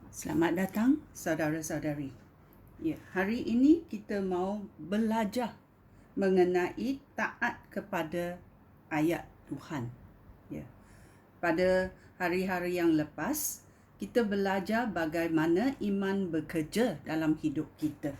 Selamat datang saudara-saudari. Ya, hari ini kita mau belajar mengenai taat kepada ayat Tuhan. Ya. Pada hari-hari yang lepas, kita belajar bagaimana iman bekerja dalam hidup kita.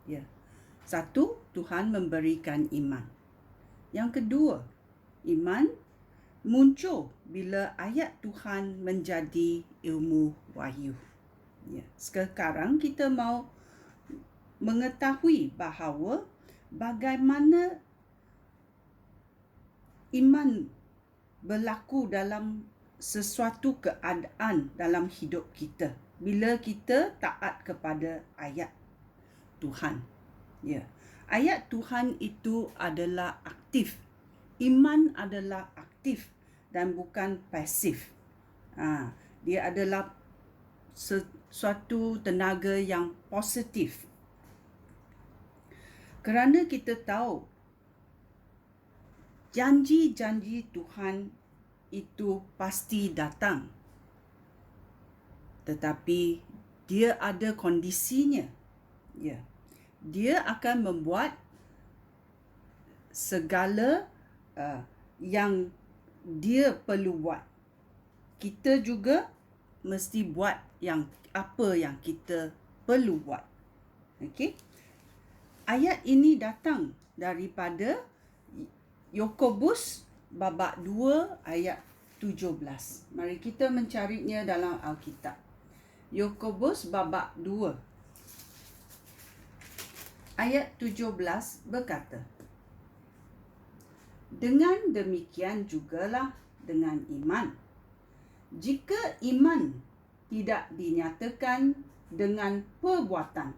Ya. Satu, Tuhan memberikan iman. Yang kedua, iman muncul bila ayat Tuhan menjadi ilmu wahyu. Ya, sekarang kita mau mengetahui bahawa bagaimana iman berlaku dalam sesuatu keadaan dalam hidup kita bila kita taat kepada ayat Tuhan. Ya. Ayat Tuhan itu adalah aktif. Iman adalah aktif dan bukan pasif. Dia adalah suatu tenaga yang positif. Kerana kita tahu janji-janji Tuhan itu pasti datang. Tetapi dia ada kondisinya. Ya. Dia akan membuat segala yang dia perlu buat. Kita juga mesti buat apa yang kita perlu buat. Okey. Ayat ini datang daripada Yakobus babak 2 ayat 17. Mari kita mencarinya dalam Alkitab. Yakobus babak 2 ayat 17 berkata, dengan demikian jugalah dengan iman. Jika iman tidak dinyatakan dengan perbuatan,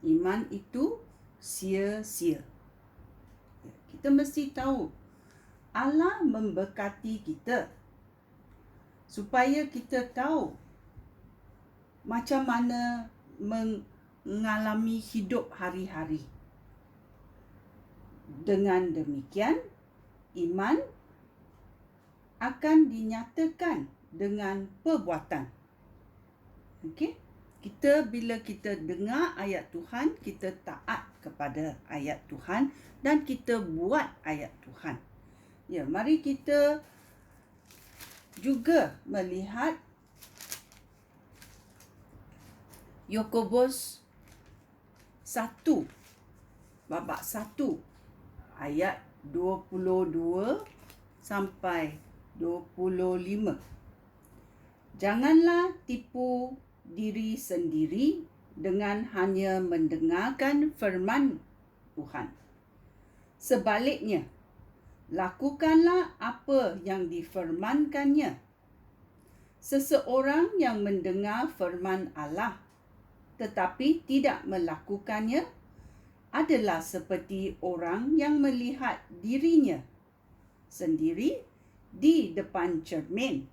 iman itu sia-sia. Kita mesti tahu Allah memberkati kita supaya kita tahu macam mana mengalami hidup hari-hari. Dengan demikian, iman akan dinyatakan dengan perbuatan. Okey? Bila kita dengar ayat Tuhan, kita taat kepada ayat Tuhan dan kita buat ayat Tuhan. Ya, mari kita juga melihat Yakobus 1 babak 1 ayat 22 sampai 25. Janganlah tipu diri sendiri dengan hanya mendengarkan firman Tuhan. Sebaliknya, lakukanlah apa yang difirmankannya. Seseorang yang mendengar firman Allah tetapi tidak melakukannya adalah seperti orang yang melihat dirinya sendiri di depan cermin.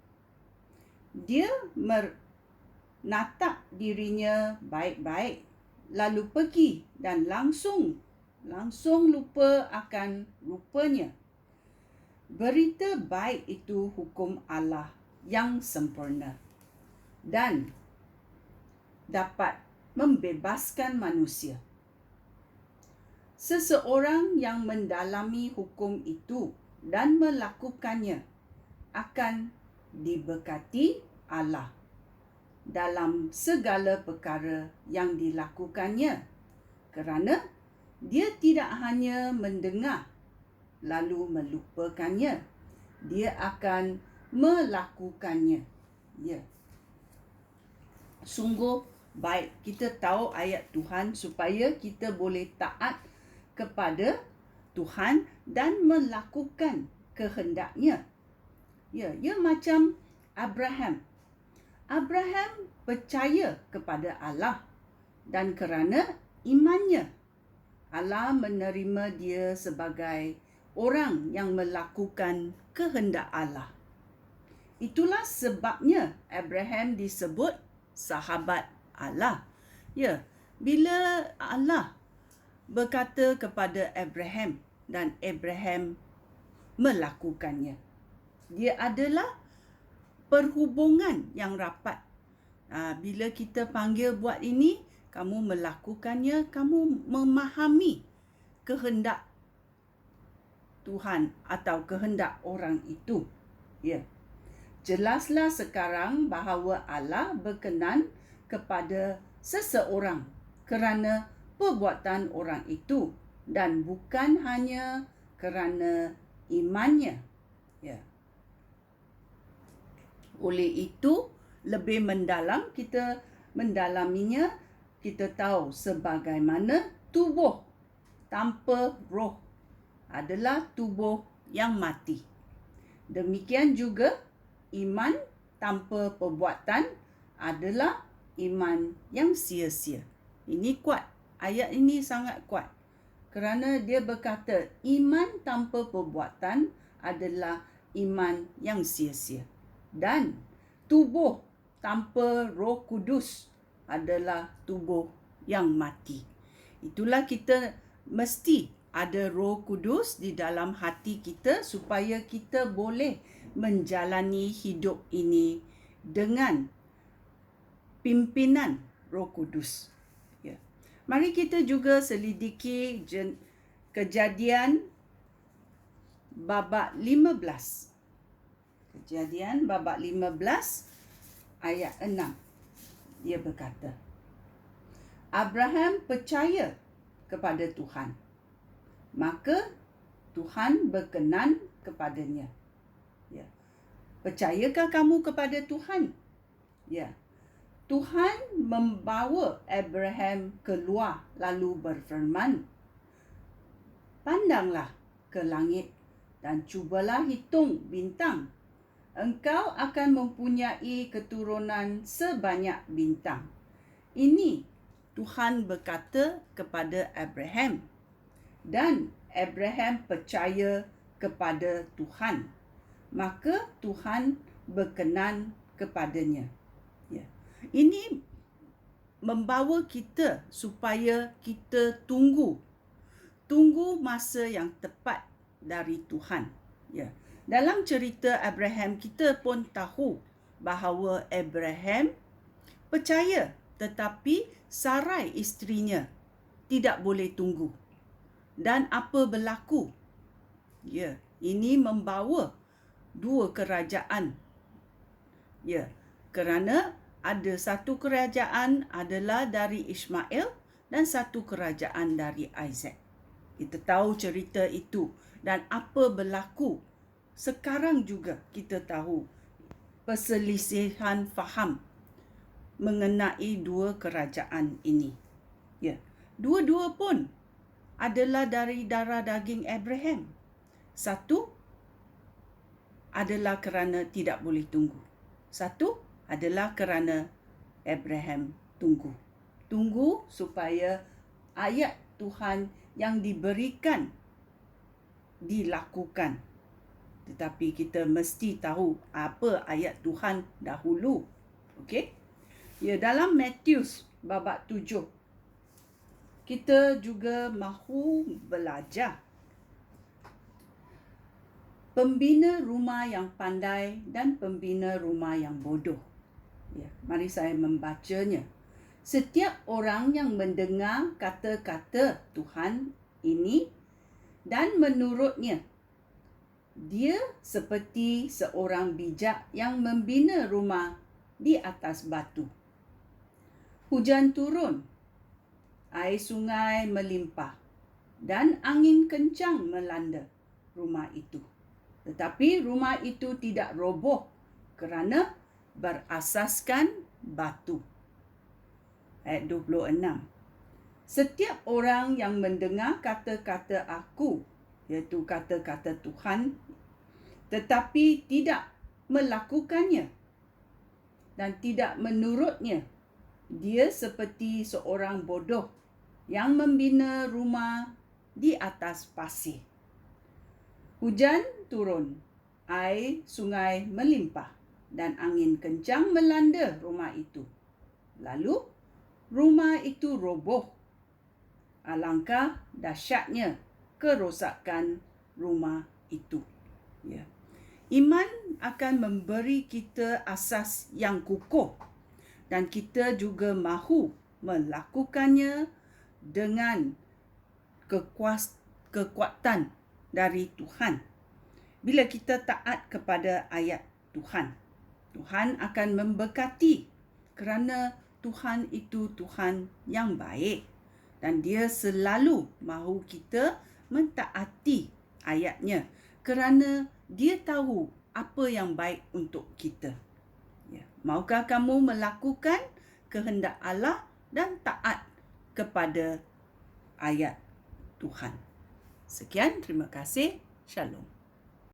Dia menatap dirinya baik-baik, lalu pergi dan langsung lupa akan rupanya. Berita baik itu hukum Allah yang sempurna dan dapat membebaskan manusia. Seseorang yang mendalami hukum itu dan melakukannya akan diberkati Allah dalam segala perkara yang dilakukannya, kerana dia tidak hanya mendengar lalu melupakannya, dia akan melakukannya. Ya. Sungguh baik kita tahu ayat Tuhan supaya kita boleh taat kepada Tuhan dan melakukan kehendak-Nya. Ya, ia macam Abraham. Abraham percaya kepada Allah dan kerana imannya, Allah menerima dia sebagai orang yang melakukan kehendak Allah. Itulah sebabnya Abraham disebut sahabat Allah. Ya, bila Allah berkata kepada Abraham dan Abraham melakukannya, dia adalah perhubungan yang rapat Bila kita panggil buat ini, kamu melakukannya, kamu memahami kehendak Tuhan atau kehendak orang itu. Ya. Jelaslah sekarang bahawa Allah berkenan kepada seseorang kerana perbuatan orang itu dan bukan hanya kerana imannya. Ya. Oleh itu, lebih mendalam kita mendalaminya, kita tahu sebagaimana tubuh tanpa roh adalah tubuh yang mati. Demikian juga iman tanpa perbuatan adalah iman yang sia-sia. Ini kuat. Ayat ini sangat kuat. Kerana dia berkata iman tanpa perbuatan adalah iman yang sia-sia. Dan tubuh tanpa Roh Kudus adalah tubuh yang mati. Itulah kita mesti ada Roh Kudus di dalam hati kita supaya kita boleh menjalani hidup ini dengan pimpinan Roh Kudus. Ya. Mari kita juga selidiki Kejadian babak 15. Kejadian babak 15 ayat 6. Dia berkata, Abraham percaya kepada Tuhan, maka Tuhan berkenan kepadanya. Ya. Percayakah kamu kepada Tuhan? Ya. Tuhan membawa Abraham keluar lalu berfirman, pandanglah ke langit dan cubalah hitung bintang. Engkau akan mempunyai keturunan sebanyak bintang. Ini Tuhan berkata kepada Abraham. Dan Abraham percaya kepada Tuhan. Maka Tuhan berkenan kepadanya. Ya. Ini membawa kita supaya kita tunggu masa yang tepat dari Tuhan. Ya. Dalam cerita Abraham, kita pun tahu bahawa Abraham percaya, tetapi Sarai isterinya tidak boleh tunggu. Dan apa berlaku? Ya, ini membawa dua kerajaan. Ya, kerana ada satu kerajaan adalah dari Ismail dan satu kerajaan dari Isaac. Kita tahu cerita itu dan apa berlaku. Sekarang juga kita tahu perselisihan faham mengenai dua kerajaan ini. Ya, dua-dua pun adalah dari darah daging Abraham. Satu adalah kerana tidak boleh tunggu. Satu adalah kerana Abraham tunggu. Tunggu supaya ayat Tuhan yang diberikan dilakukan. Tetapi kita mesti tahu apa ayat Tuhan dahulu. Okey? Ya, dalam Matius babak 7, kita juga mahu belajar. Pembina rumah yang pandai dan pembina rumah yang bodoh. Ya, mari saya membacanya. Setiap orang yang mendengar kata-kata Tuhan ini dan menurutnya, dia seperti seorang bijak yang membina rumah di atas batu. Hujan turun, air sungai melimpah, dan angin kencang melanda rumah itu. Tetapi rumah itu tidak roboh kerana berasaskan batu. Ayat 26. Setiap orang yang mendengar kata-kata aku, iaitu kata-kata Tuhan, tetapi tidak melakukannya dan tidak menurutnya, dia seperti seorang bodoh yang membina rumah di atas pasir. Hujan turun, air sungai melimpah, dan angin kencang melanda rumah itu. Lalu, rumah itu roboh. Alangkah dahsyatnya kerosakan rumah itu. Ya. Iman akan memberi kita asas yang kukuh dan kita juga mahu melakukannya dengan kekuatan dari Tuhan. Bila kita taat kepada ayat Tuhan, Tuhan akan memberkati kerana Tuhan itu Tuhan yang baik dan Dia selalu mahu kita mentaati ayatnya kerana Dia tahu apa yang baik untuk kita. Ya. Maukah kamu melakukan kehendak Allah dan taat kepada ayat Tuhan? Sekian, terima kasih. Shalom.